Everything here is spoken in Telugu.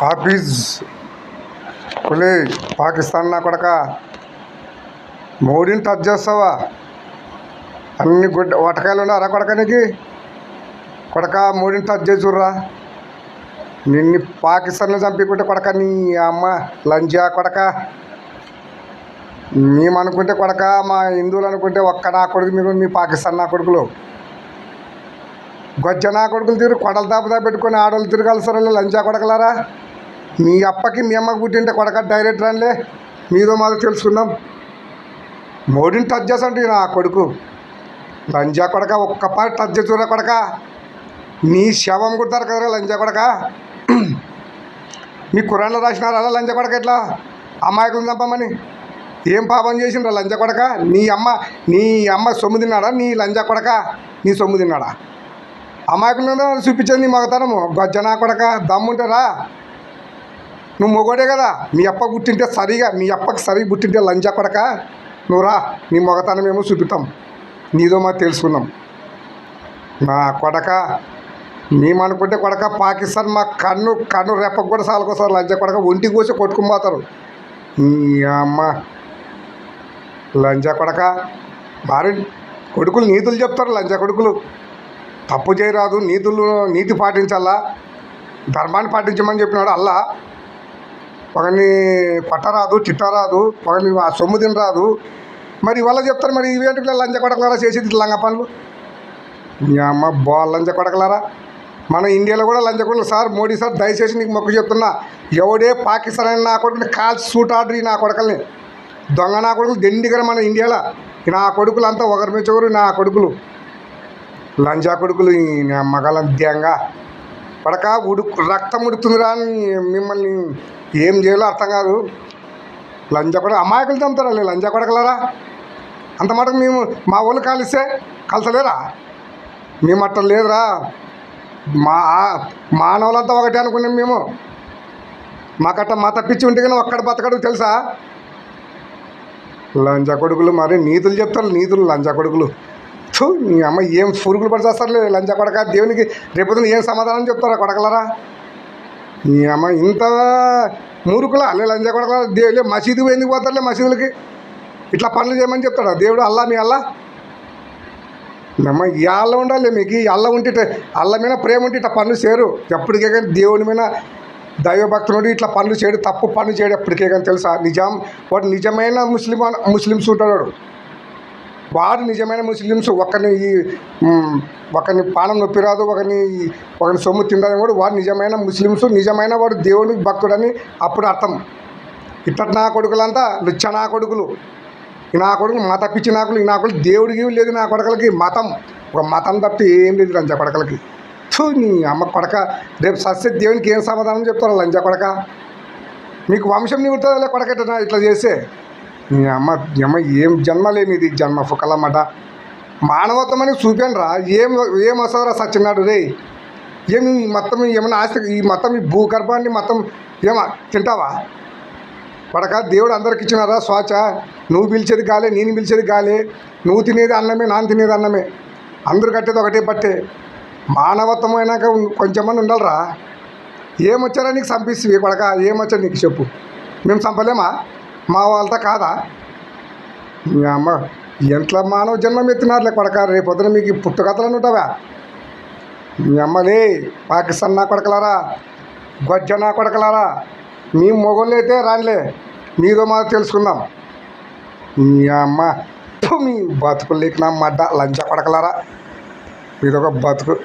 ఆఫీస్ కొలే పాకిస్తాన్ నా కొడక మోడీని టచ్ చేస్తావా? అన్ని గుడ్డ వటకాయలు ఉన్నారా కొడకనికి? కొడక మోడీని టచ్ చేసుర్రా. నిన్ను పాకిస్తాన్లో చంపుకుంటే కొడక నీ అమ్మ లంజా కొడక. మేము అనుకుంటే కొడక మా హిందువులు అనుకుంటే ఒక్క నా కొడుకు మీరు మీ పాకిస్తాన్ నా కొడుకులు గొజ్జ నా కొడుకులు తిరుగు కొడలు దాపుదా పెట్టుకొని ఆడవాళ్ళు తిరగాల్సారా లంజా కొడకలారా. మీ అప్పకి మీ అమ్మకి పుట్టింటే కొడక డైరెక్ట్ రానిలే మీదో మాదో తెలుసుకుందాం. మోడీని టచ్ చేసండి నా కొడుకు లంజా కొడక. ఒక్క పారి టచ్ చేసురా కొడక. నీ శవం కుడతారు కదరా లంజా కొడక. మీ ఖురాన్లో రాసినారా లంజా కొడక ఎట్లా అమాయకులను చంపమని? ఏం పాపం చేసిండ్రా లంజా కొడక? నీ అమ్మ సొమ్ము తిన్నాడా నీ లంజా కొడక? నీ సొమ్ము తిన్నాడా? అమాయకులను చూపించేది నీ మగతనము గొజ్జనా కొడక. దమ్ముంటారా? నువ్వు మొగోడే కదా. మీ అప్ప పుట్టింటే సరిగా మీ అప్పకి సరిగా పుట్టింటే లంజా కొడక నువ్వు రా. నీ మొగతనం ఏమో చూపిస్తాం నీదో మాకు తెలుసుకుందాం. నా కొడక మేమనుకుంటే కొడక పాకిస్తాన్ మా కన్ను రెప్పకు కూడా సాలకోసారి లంజా కొడక ఒంటికి కోసి కొట్టుకుని పోతారు. నీ అమ్మ లంజా కొడక. మరి కొడుకులు నీతులు చెప్తారు లంజా కొడుకులు. తప్పు చేయరాదు, నీతి పాటించాలా, ధర్మాన్ని పాటించమని చెప్పినాడు అల్లా. ఒకరిని పట్టరాదు, చిట్టరాదు, ఒకరిని ఆ సొమ్ము తినరాదు. మరి ఇవాళ చెప్తారు మరి ఇవేంటికి లంజా కొడకలారా చేసేది లంగ పనులు. మీ అమ్మ లంజా కొడకలారా. మన ఇండియాలో కూడా లంజా కొడకలు. సార్ మోడీ సార్ దయచేసి నీకు మొక్కు చెప్తున్నా, ఎవడే పాకిస్తాన్ అయిన నా కొడుకుని కాల్చి సూట్ ఆర్డర్ నా కొడకల్ని దొంగ నా కొడుకులు దండిగర మన ఇండియాలో. నా కొడుకులు అంతా ఒకరి మీద ఒకరు నా కొడుకులు లంజా కొడుకులు. నా మగలం ధ్యాంగా పడక రక్తం ఉడుతుందిరా మిమ్మల్ని ఏం చేయాలో అర్థం కాదు. లంజా కొడక అమాయకులు చంపుతారా లంజా కొడకలారా. అంత మటుకు మేము మా వాళ్ళు కాలిస్తే కలసలేరా? మేము అట్ట లేదురా. మానవులంతా ఒకటే అనుకున్నాం మేము. మాకట్ట మా తప్పించి ఉంటే కానీ ఒక్కడ బతకడు తెలుసా లంజా కొడుకులు. మరి నీతులు చెప్తారు నీతులు లంజా కొడుకులు. నీ అమ్మ ఏం పురుగులు పడి చేస్తారు లంజా కొడక. దేవునికి రేపొద్దున ఏం సమాధానం చెప్తారా కొడకలరా? నీ అమ్మ ఇంత మూర్ఖులా లంజా కొడకలా. దేవులే మసీదు ఎందుకు పోతారులే మసీదులకి ఇట్లా పనులు చేయమని చెప్తాడా దేవుడు? అల్లా మీ అల్లా అమ్మ ఈ అల్ల ఉండాలి మీకు. ఈ అల్ల ఉంటే అల్ల మీద ప్రేమ ఉంటే ఇట్లా పనులు చేయరు ఎప్పటికే. కానీ దేవుని మీద దైవభక్తుడు ఇట్లా పనులు చేయడు, తప్పు పనులు చేయడు ఎప్పటికే. కానీ తెలుసా వాడు నిజమైన ముస్లిమ్స్ ఉంటాడు. వాడు నిజమైన ముస్లిమ్స్. ఒకరిని పానం నొప్పి రాదు, ఒకరిని సొమ్ము తినడానికి కూడా వాడు నిజమైన ముస్లిమ్స్. నిజమైన వాడు దేవునికి భక్తుడని అప్పుడు అర్థం. ఇట్ట నా కొడుకులంతా లుచ్చ నా కొడుకులు. నా కొడుకులు మత పిచ్చి నాకులు. ఈ నాకులు దేవుడికి లేదు నా కొడకలకి. ఒక మతం తప్పితే ఏం లేదు లంజా కొడకలకి. నీ అమ్మ కొడక. రేపు సస్య దేవునికి ఏం సమాధానం చెప్తారు లంజా కొడక? మీకు వంశం నిగుతుందిలే కొడకట్టనా ఇట్లా చేస్తే. నీ అమ్మ ఏం జన్మలేమి ఇది జన్మ ఫుకలమాట. మానవత్వం అని చూపాను రా. ఏం వస్తుందిరా సచ్చినాడు రే. ఏమి మొత్తం ఏమన్నా ఆస్తి ఈ మొత్తం ఈ భూగర్భాన్ని మొత్తం తింటావా కొడక? దేవుడు అందరికి ఇచ్చినారా శ్వాస? నువ్వు పిలిచేది గాలే, నేను పిలిచేది గాలే. నువ్వు తినేది అన్నమే, నాన్న తినేది అన్నమే. అందరు కట్టేది ఒకటే పట్టే. మానవత్వం అయినాక కొంచెంమంది ఉండాలిరా. ఏమొచ్చారా నీకు చంపిస్తుంది కొడక? ఏమొచ్చా నీకు చెప్పు? మేము చంపలేమా? మా వాళ్ళతో కాదా? మీ అమ్మ ఎంట్లా మానవ జన్మం ఎత్తినారులే కొడక. రేపొద్దున మీకు పుట్టుకథలను ఉంటావా? మీ అమ్మలే పాకిస్తాన్ నా కొడకలారా, గొజ్జ నా కొడకలారా. మీ మొగోళ్ళు అయితే రానిలే మీదో మాకు తెలుసుకుందాం. మీ అమ్మ మీ బతుకులు లేక నా మడ్డ లంచా కొడకలారా. మీదొక బతుకు.